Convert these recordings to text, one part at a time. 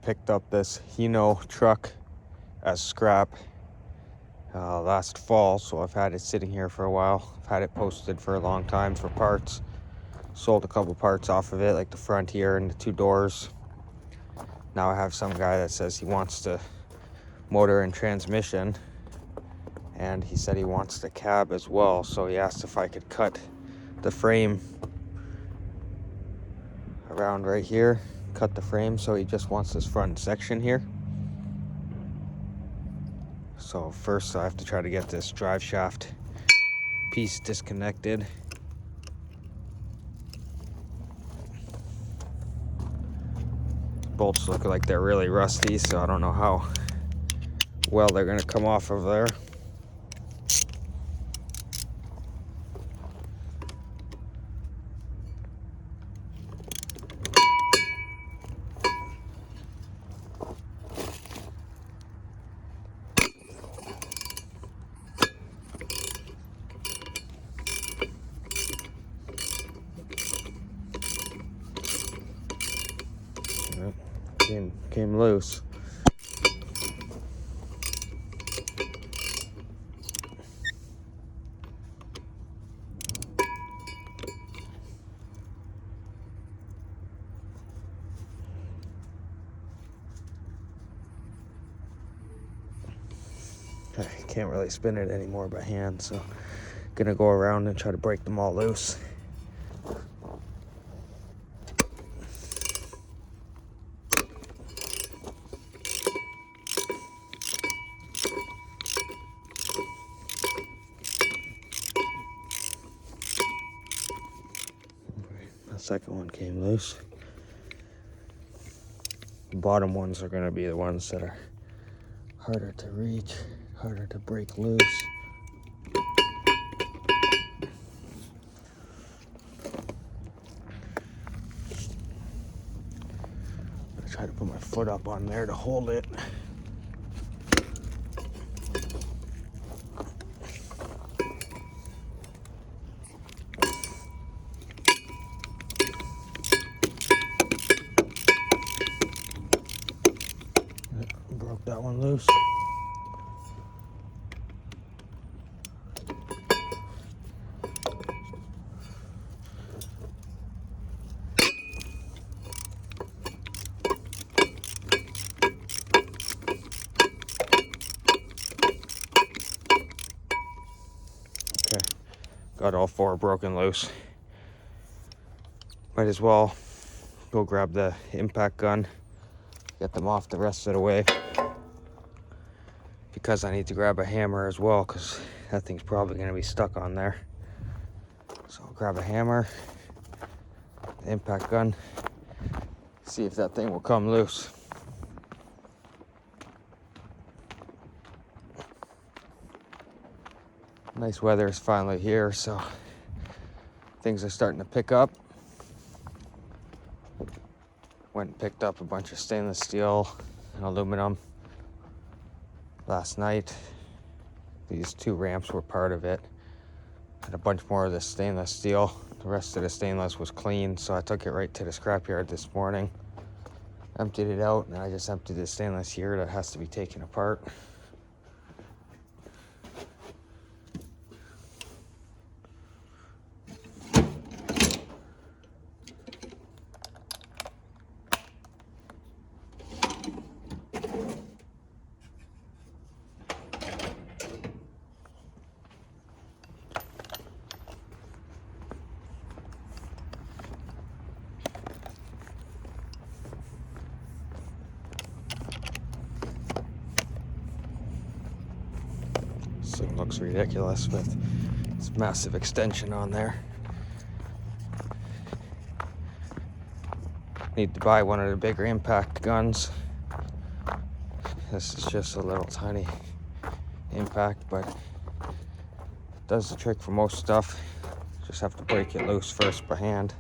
picked up this hino truck as scrap last fall, so I've had it sitting here for a while. I've had it posted for a long time for parts. Sold a couple parts off of it, like the front here and the two doors. Now I have some guy that says he wants the motor and transmission, and he said he wants the cab as well, so he asked if I could cut the frame around right here, cut the frame, so he just wants this front section here. So first I have to try to get this drive shaft piece disconnected. Bolts look like they're really rusty, so I don't know how well they're gonna come off of there. Came loose. I can't really spin it anymore by hand, so I'm gonna go around and try to break them all loose. The second one came loose. The bottom ones are going to be the ones that are harder to reach, harder to break loose. I try to put my foot up on there to hold it. Broke that one loose. Okay, got all four broken loose. Might as well go grab the impact gun, get them off the rest of the way, because I need to grab a hammer as well, because that thing's probably going to be stuck on there. So I'll grab a hammer, the impact gun, see if that thing will come loose. Nice weather is finally here, so things are starting to pick up. Went and picked up a bunch of stainless steel and aluminum last night. These two ramps were part of it. Had a bunch more of the stainless steel. The rest of the stainless was clean, so I took it right to the scrapyard this morning. Emptied it out, and I just emptied the stainless here that has to be taken apart. This thing looks ridiculous with this massive extension on there. Need to buy one of the bigger impact guns. This is just a little tiny impact, but it does the trick for most stuff. Just have to break it loose first by hand.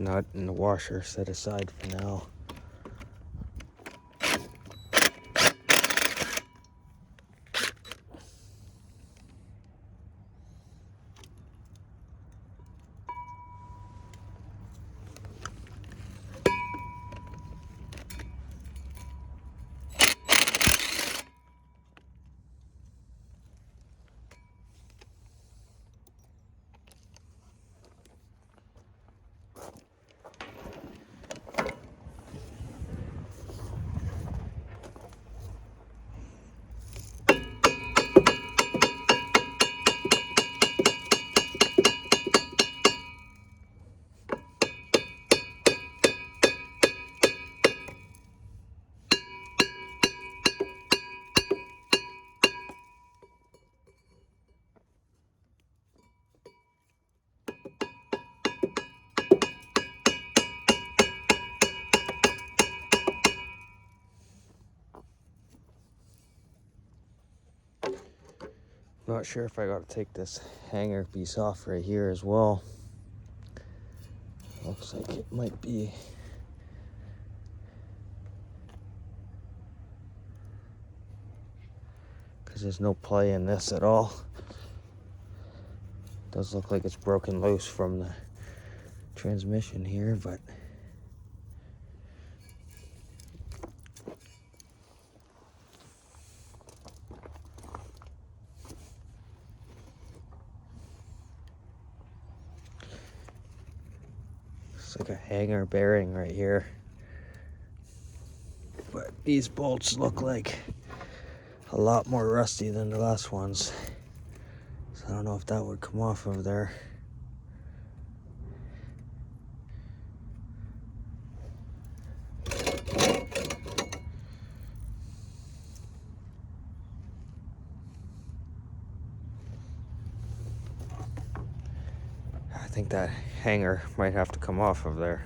nut and the washer set aside for now. Not sure if I gotta take this hanger piece off right here as well. Looks like it might be. Because there's no play in this at all. Does look like it's broken loose from the transmission here, but it's like a hanger bearing right here. But these bolts look like a lot more rusty than the last ones. So I don't know if that would come off of there. I think that hanger might have to come off of there.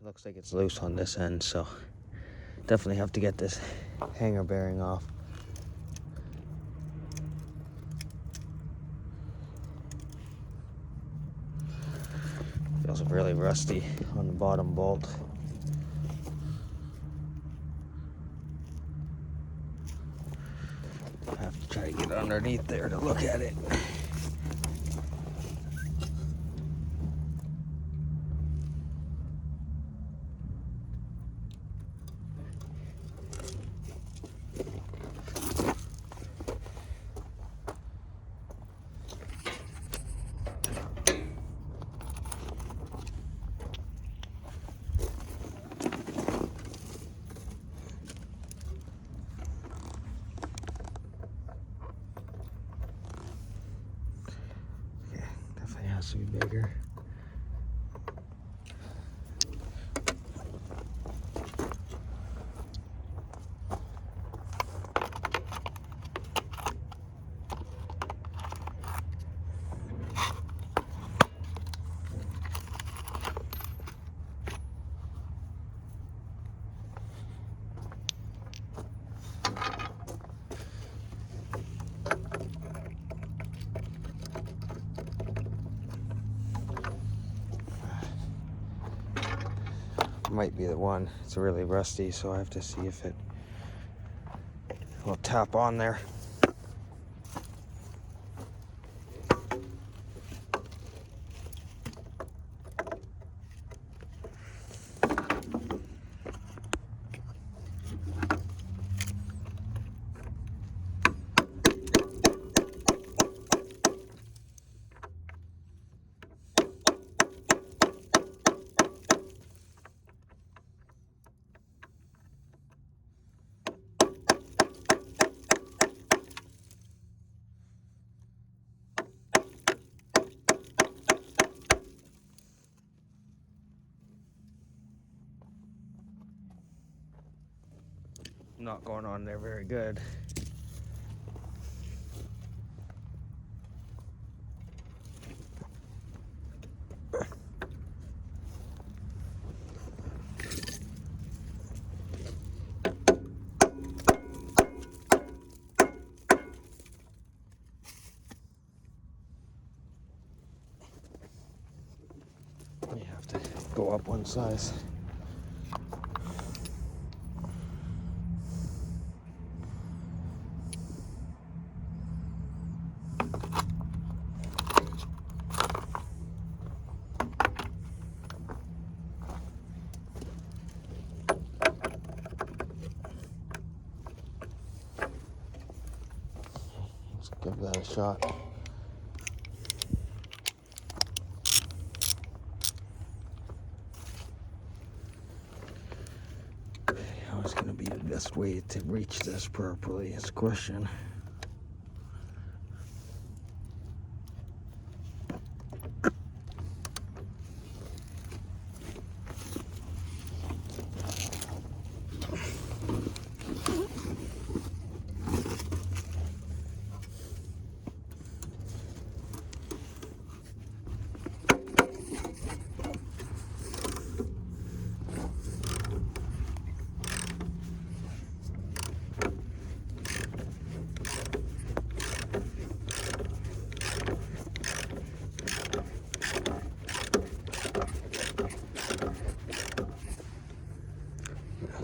Looks like it's loose on this end, so definitely have to get this hanger bearing off. Feels really rusty on the bottom bolt. I have to try to get underneath there to look at it. Definitely has to be bigger. Might be the one. It's really rusty, so I have to see if it will tap on there. not going on there very good. You have to go up one size. Let's give that a shot. How is going to be the best way to reach this properly is the question.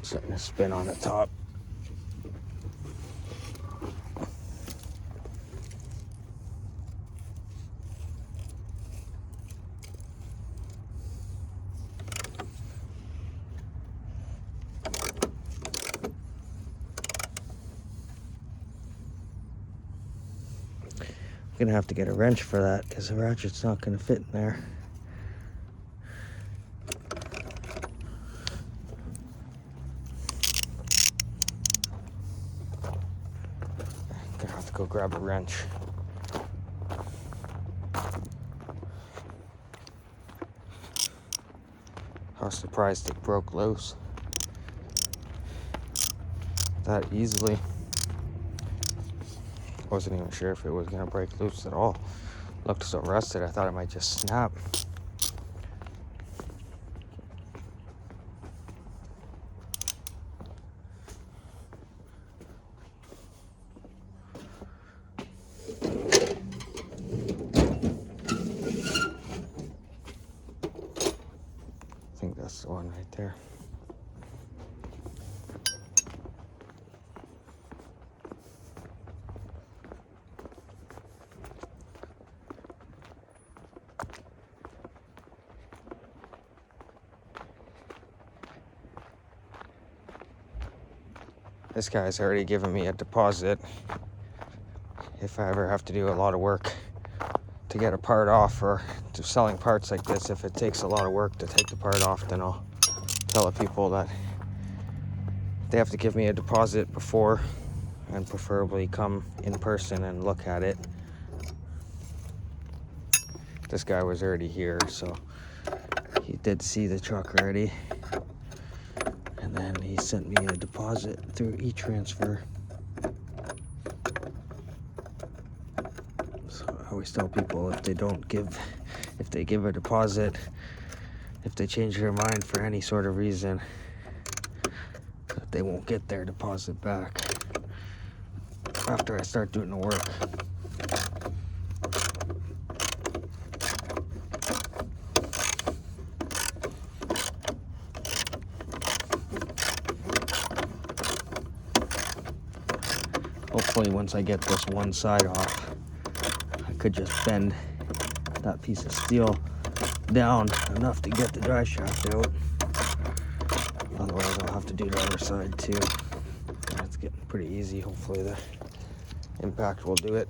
Setting a spin on the top. I'm gonna have to get a wrench for that because the ratchet's not gonna fit in there. Gonna have to go grab a wrench. I was surprised it broke loose that easily. Wasn't even sure if it was gonna break loose at all. Looked so rusted, I thought it might just snap. I think that's the one right there. This guy's already given me a deposit if I ever have to do a lot of work to get a part off, or to selling parts like this. If it takes a lot of work to take the part off, then I'll tell the people that they have to give me a deposit before, and preferably come in person and look at it. This guy was already here, so he did see the truck already. And then he sent me a deposit through e-transfer. So I always tell people, if they give a deposit, if they change their mind for any sort of reason, that they won't get their deposit back after I start doing the work. Hopefully once I get this one side off, I could just bend that piece of steel down enough to get the drive shaft out. Otherwise I'll have to do the other side too. It's getting pretty easy. Hopefully the impact will do it.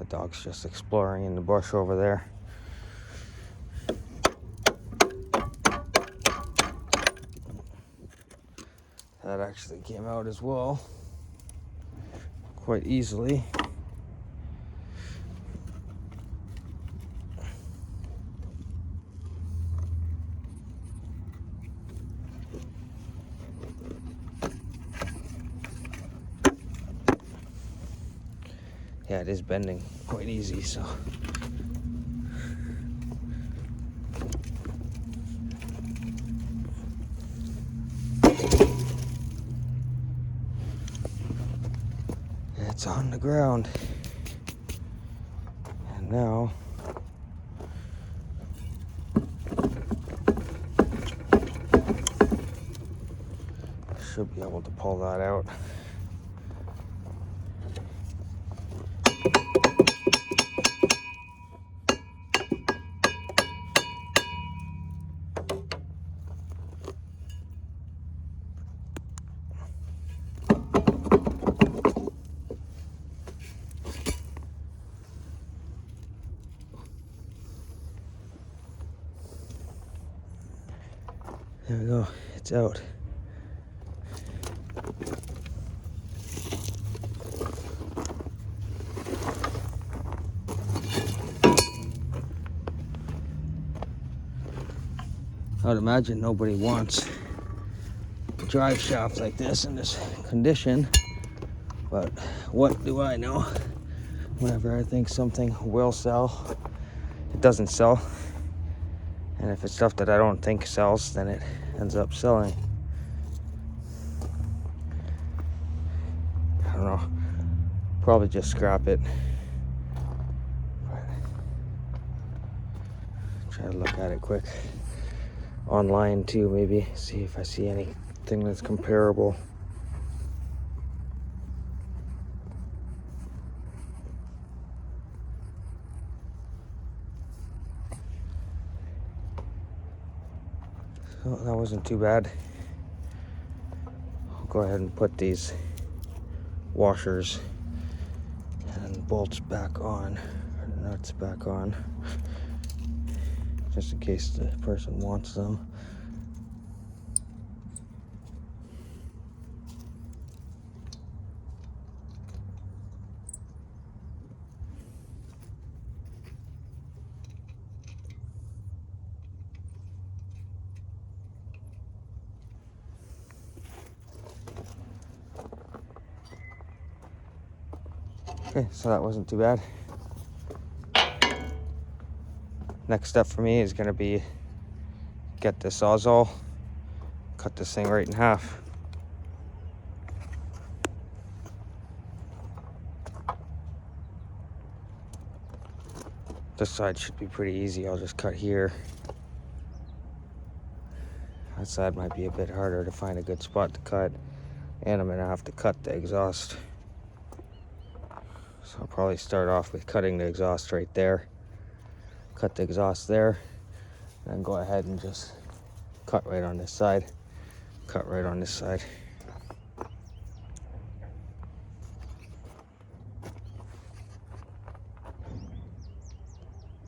dog's just exploring in the bush over there. That actually came out as well, quite easily. Yeah, it is bending quite easy, so. It's on the ground. And now, I should be able to pull that out. There we go, it's out. I would imagine nobody wants a drive shaft like this in this condition, but what do I know? Whenever I think something will sell, it doesn't sell. And if it's stuff that I don't think sells, then it ends up selling. I don't know. Probably just scrap it. But try to look at it quick. Online too, maybe. See if I see anything that's comparable. So that wasn't too bad. I'll go ahead and put these washers and bolts back on, or the nuts back on, just in case the person wants them. Okay, so that wasn't too bad. Next step for me is going to be get this Sawzall, cut this thing right in half. This side should be pretty easy. I'll just cut here. That side might be a bit harder to find a good spot to cut, and I'm going to have to cut the exhaust. So I'll probably start off with cutting the exhaust right there. Cut the exhaust there, and then go ahead and just cut right on this side. Cut right on this side.